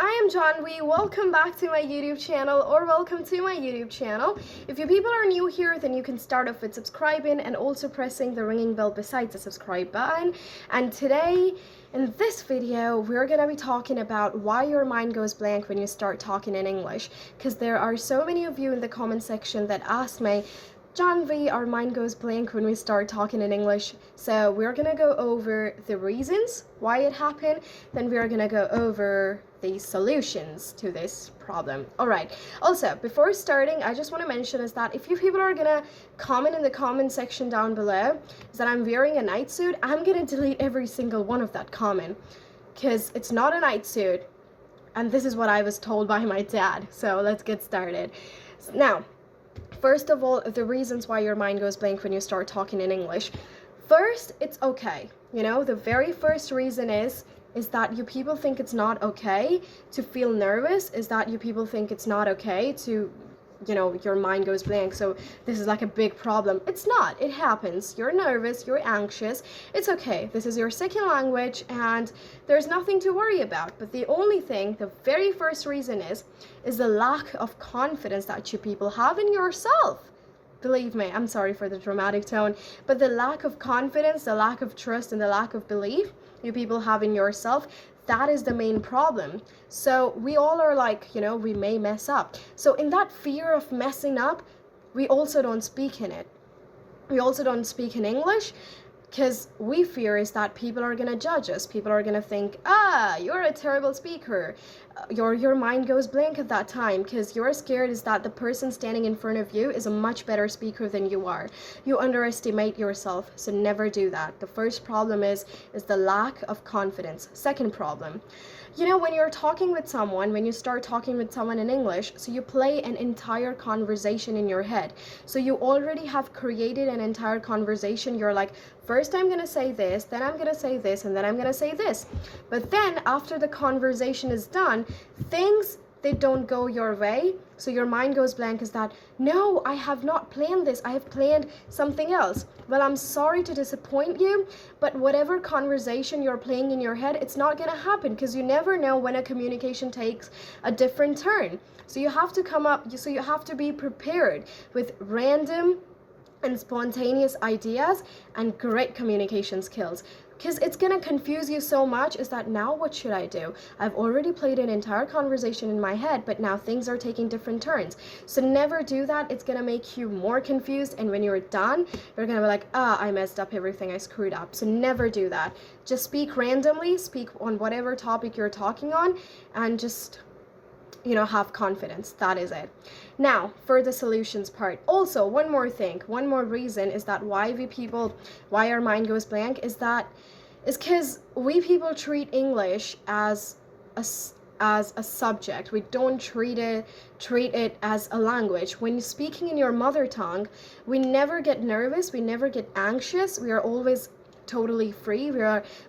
I am Janvi. Welcome back to my YouTube channel, or welcome to my YouTube channel. If you people are new here, then you can start off with subscribing and also pressing the ringing bell beside the subscribe button. And today, in this video, we're gonna be talking about why your mind goes blank when you start talking in English. Because there are so many of you in the comment section that ask me, Janvi, our mind goes blank when we start talking in English. So we're gonna go over the reasons why it happened, then we're gonna go over the solutions to this problem. Alright, also before starting, I just want to mention is that if you people are gonna comment in the comment section down below is that I'm wearing a night suit, I'm gonna delete every single one of that comment, because it's not a night suit, and this is what I was told by my dad. So let's get started. Now, first of all, the reasons why your mind goes blank when you start talking in English. First, it's okay. You know, the very first reason is that you people think it's not okay to feel nervous, is that you people think it's not okay to, you know, your mind goes blank. So this is like a big problem. It's not. It happens. You're nervous, you're anxious. It's okay. This is your second language and there's nothing to worry about. But the only thing, the very first reason is the lack of confidence that you people have in yourself. Believe me, I'm sorry for the dramatic tone, but the lack of confidence, the lack of trust, and the lack of belief you people have in yourself, that is the main problem. So we all are like, you know, we may mess up. So in that fear of messing up, we also don't speak in it. We also don't speak in English, because we fear is that people are going to judge us. People are going to think, you're a terrible speaker. Your mind goes blank at that time, because you're scared is that the person standing in front of you is a much better speaker than you are. You underestimate yourself, so never do that. The first problem is the lack of confidence. Second problem, you know, when you're talking with someone, when you start talking with someone in English, so you play an entire conversation in your head. So you already have created an entire conversation. You're like, first I'm going to say this, then I'm going to say this, and then I'm going to say this. But then after the conversation is done, things, they don't go your way. So your mind goes blank is that, no, I have not planned this. I have planned something else. Well, I'm sorry to disappoint you, but whatever conversation you're playing in your head, it's not going to happen, because you never know when a communication takes a different turn. So you have to you have to be prepared with random and spontaneous ideas and great communication skills, because it's gonna confuse you so much is that now what should I do? I've already played an entire conversation in my head, but now things are taking different turns. So never do that. It's gonna make you more confused, and when you're done, you're gonna be like, I messed up everything, I screwed up. So never do that. Just speak randomly, speak on whatever topic you're talking on, and just, you know, have confidence. That is it. Now for the solutions part. Also, one more thing, one more reason is that why our mind goes blank is because we people treat English as a subject. We don't treat it as a language. When you're speaking in your mother tongue, we never get nervous, we never get anxious, we are always totally free.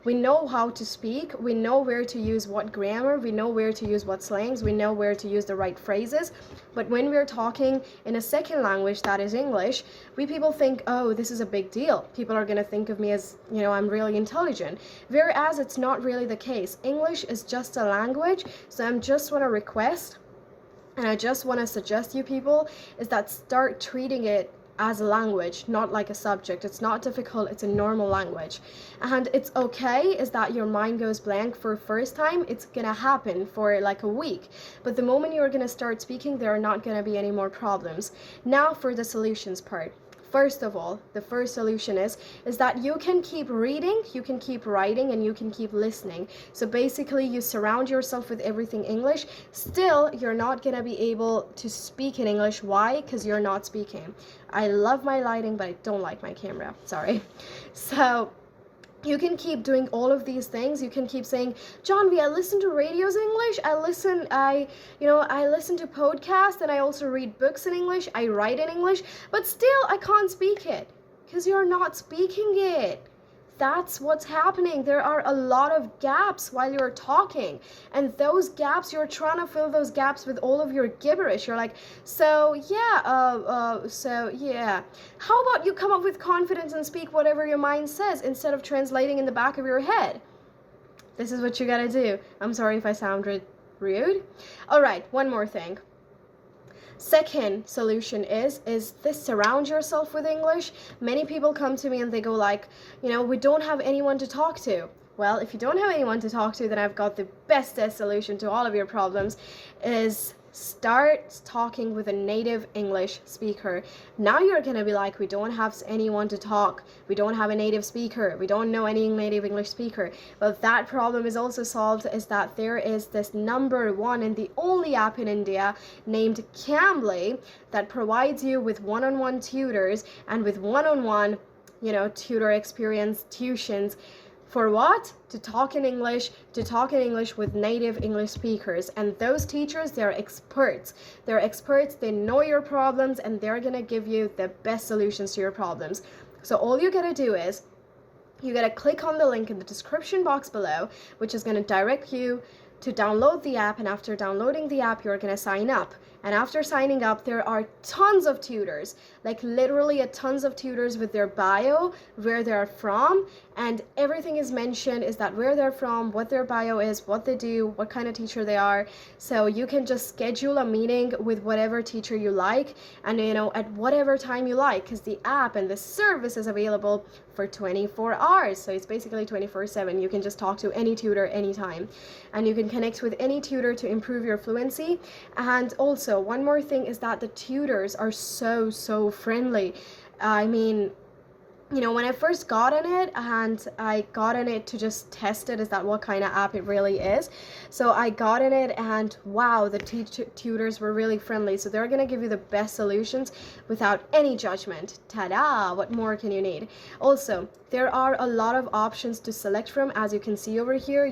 We know how to speak, we know where to use what grammar, we know where to use what slangs, we know where to use the right phrases. But when we're talking in a second language, that is English, we people think, oh, this is a big deal. People are going to think of me as, you know, I'm really intelligent. Whereas it's not really the case. English is just a language. So I just want to request, and I just want to suggest you people, is that start treating it as a language, not like a subject. It's not difficult, it's a normal language. And it's okay is that your mind goes blank for first time. It's gonna happen for like a week. But the moment you're gonna start speaking, there are not gonna be any more problems. Now for the solutions part. First of all, the first solution is that you can keep reading, you can keep writing, and you can keep listening. So basically you surround yourself with everything English. Still, you're not gonna be able to speak in English. Why? Because you're not speaking. I love my lighting, but I don't like my camera. Sorry. So you can keep doing all of these things. You can keep saying, Janvi, I listen to radios in English. I listen to podcasts, and I also read books in English. I write in English, but still I can't speak it, because you're not speaking it. That's what's happening. There are a lot of gaps while you're talking, and those gaps, you're trying to fill those gaps with all of your gibberish. You're like, so yeah, how about you come up with confidence and speak whatever your mind says instead of translating in the back of your head? This is what you gotta do. I'm sorry if I sound Rude. All right, one more thing. Second solution is this: surround yourself with English. Many people come to me and they go like, we don't have anyone to talk to. Well, if you don't have anyone to talk to, then I've got the bestest solution to all of your problems, is start talking with a native English speaker. Now you're gonna be like, we don't have anyone to talk, we don't have a native speaker, we don't know any native English speaker. Well, that problem is also solved, is that there is this number one and the only app in India named Cambly that provides you with one-on-one tutors and with one-on-one tutor experience tuitions. For what? To talk in English with native English speakers. And those teachers, they're experts. They know your problems, and they're gonna give you the best solutions to your problems. So all you gotta do is, you gotta click on the link in the description box below, which is gonna direct you to download the app, and after downloading the app, you're gonna sign up. And after signing up, there are tons of tutors, like literally tons of tutors with their bio, where they're from, and everything is mentioned, is that where they're from, what their bio is, what they do, what kind of teacher they are. So you can just schedule a meeting with whatever teacher you like, and at whatever time you like, because the app and the service is available for 24 hours. So it's basically 24/7. You can just talk to any tutor anytime, and you can connect with any tutor to improve your fluency. And also, one more thing is that the tutors are so friendly. I mean, when I first got on it, and I got on it to just test it, is that what kind of app it really is. So I got in it, and wow, the tutors were really friendly. So they're gonna give you the best solutions without any judgment. Ta-da! What more can you need? Also, there are a lot of options to select from, as you can see over here.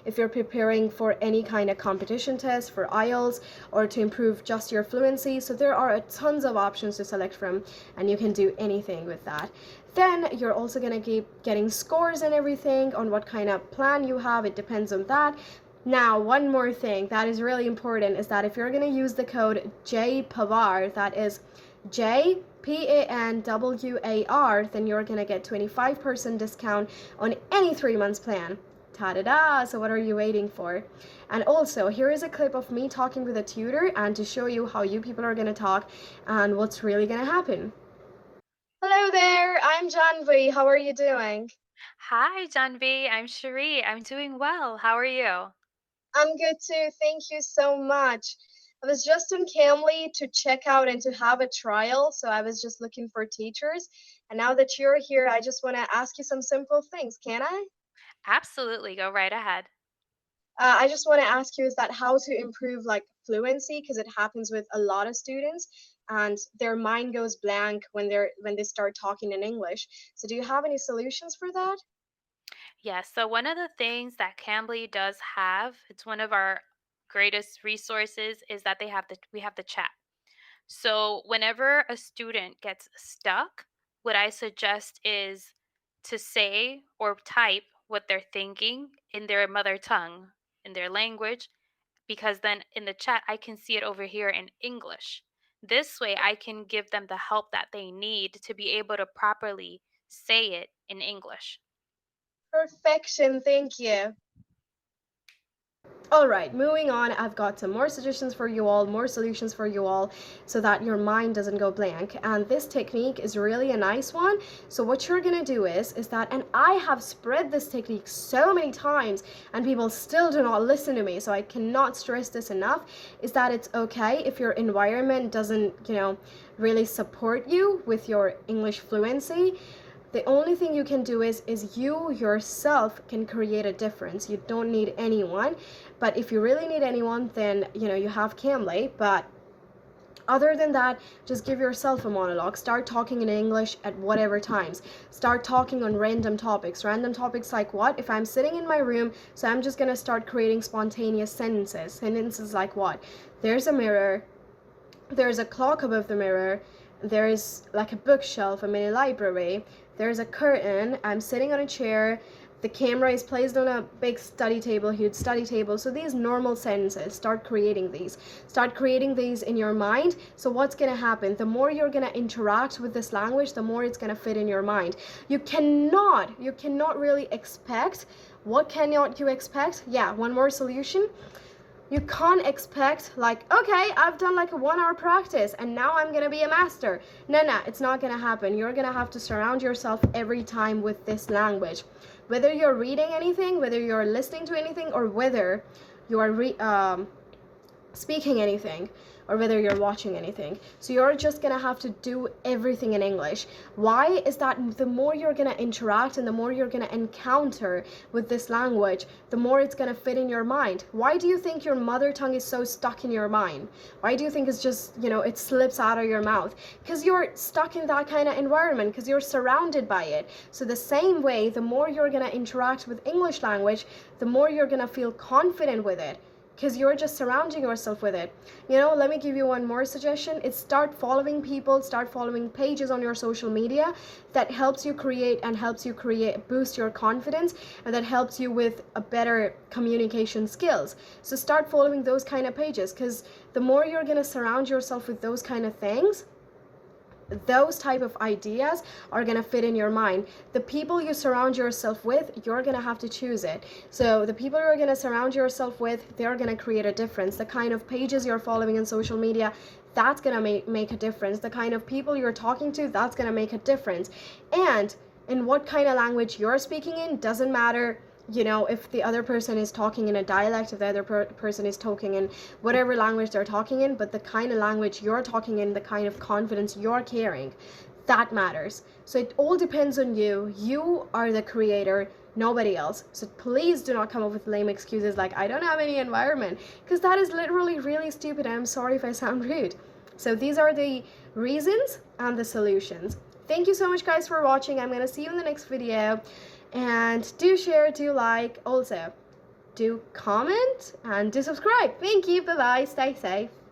If you're preparing for any kind of competition test, for IELTS, or to improve just your fluency, so there are tons of options to select from, and you can do anything with that. Then you're also gonna keep getting scores and everything on what kind of plan you have. It depends on that. Now, one more thing that is really important is that if you're gonna use the code JPANWAR, that is JPANWAR, then you're gonna get 25% discount on any 3 months plan. Ta-da-da! So what are you waiting for? And also, here is a clip of me talking with a tutor, and to show you how you people are gonna talk and what's really gonna happen. Hello there, I'm Janvi. How are you doing? Hi, Janvi. I'm Cherie. I'm doing well. How are you? I'm good too. Thank you so much. I was just in Cambly to check out and to have a trial, so I was just looking for teachers. And now that you're here, I just want to ask you some simple things. Can I? Absolutely. Go right ahead. I just want to ask you, is that how to improve like fluency, because it happens with a lot of students and their mind goes blank when they start talking in English. So do you have any solutions for that? Yes. So one of the things that Cambly does have, it's one of our greatest resources, is that we have the chat. So whenever a student gets stuck, what I suggest is to say or type what they're thinking in their mother tongue, in their language, because then in the chat I can see it over here in English. This way I can give them the help that they need to be able to properly say it in English. Perfection, thank you. All right, moving on, I've got some more suggestions for you all, more solutions for you all, so that your mind doesn't go blank. And this technique is really a nice one. So what you're gonna do is that, and I have spread this technique so many times and people still do not listen to me, so I cannot stress this enough, is that it's okay if your environment doesn't, really support you with your English fluency. The only thing you can do is you yourself can create a difference. You don't need anyone, but if you really need anyone, then you have Cambly. But other than that, just give yourself a monologue. Start talking in English at whatever times. Start talking on random topics. Random topics like what? If I'm sitting in my room, so I'm just gonna start creating spontaneous sentences. Sentences like what? There's a mirror, there's a clock above the mirror, there's like a bookshelf, a mini library, there's a curtain, I'm sitting on a chair, the camera is placed on a big study table, huge study table. So these normal sentences, start creating these. Start creating these in your mind. So what's gonna happen? The more you're gonna interact with this language, the more it's gonna fit in your mind. You cannot really expect. What cannot you expect? Yeah, one more solution. You can't expect like, okay, I've done like a 1 hour practice and now I'm gonna be a master. No, it's not gonna happen. You're gonna have to surround yourself every time with this language. Whether you're reading anything, whether you're listening to anything, or whether you are speaking anything, or whether you're watching anything. So you're just gonna have to do everything in English. Why is that? The more you're gonna interact and the more you're gonna encounter with this language, the more it's gonna fit in your mind. Why do you think your mother tongue is so stuck in your mind? Why do you think it's just, it slips out of your mouth? Because you're stuck in that kind of environment, because you're surrounded by it. So the same way, the more you're gonna interact with English language, the more you're gonna feel confident with it, because you're just surrounding yourself with it. Let me give you one more suggestion. It's start following people, start following pages on your social media that helps you create boost your confidence, and that helps you with a better communication skills. So start following those kind of pages, because the more you're going to surround yourself with those kind of things, those type of ideas are going to fit in your mind. The people you surround yourself with, you're going to have to choose it. So the people you're going to surround yourself with, they're going to create a difference. The kind of pages you're following on social media, that's going to make a difference. The kind of people you're talking to, that's going to make a difference. And in what kind of language you're speaking in doesn't matter. If the other person is talking in a dialect, if the other person is talking in whatever language they're talking in, but the kind of language you're talking in, the kind of confidence you're carrying, that matters. So it all depends on you. You are the creator, nobody else. So please do not come up with lame excuses like, I don't have any environment, because that is literally really stupid. I'm sorry if I sound rude. So these are the reasons and the solutions. Thank you so much, guys, for watching. I'm going to see you in the next video. And do share, do like, also do comment, and do subscribe. Thank you. Bye bye. Stay safe.